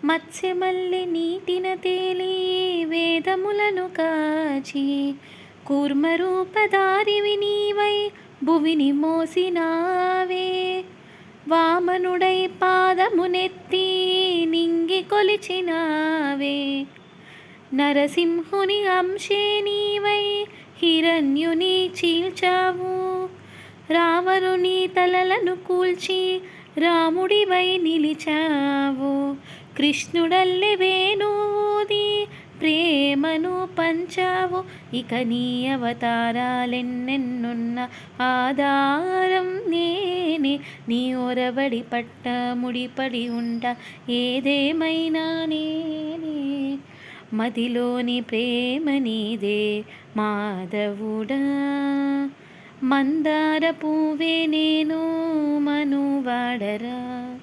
మత్స్యమల్లి నీటిన తేలి వేదములను కాచి కూర్మరూపధారివి నీవై భువిని మోసినావే. వామనుడై పాదమునెత్తి నింగి కొలిచినావే. నరసింహుని అంశే నీవై హిరణ్యుని చీల్చావు. రావణుని తలలను కూల్చి రాముడివై నిలిచావు. కృష్ణుడల్లె వేణూది ప్రేమను పంచావు. ఇక నీ అవతారాలెన్నెన్నున్న ఆధారం నేనే. నీ ఒరబడి పట్ట ముడిపడి ఉంట ఏదేమైనా నేనే. మదిలోని ప్రేమ నీదే మాధవుడా. మందార పువ్వే నేను మనువాడరా.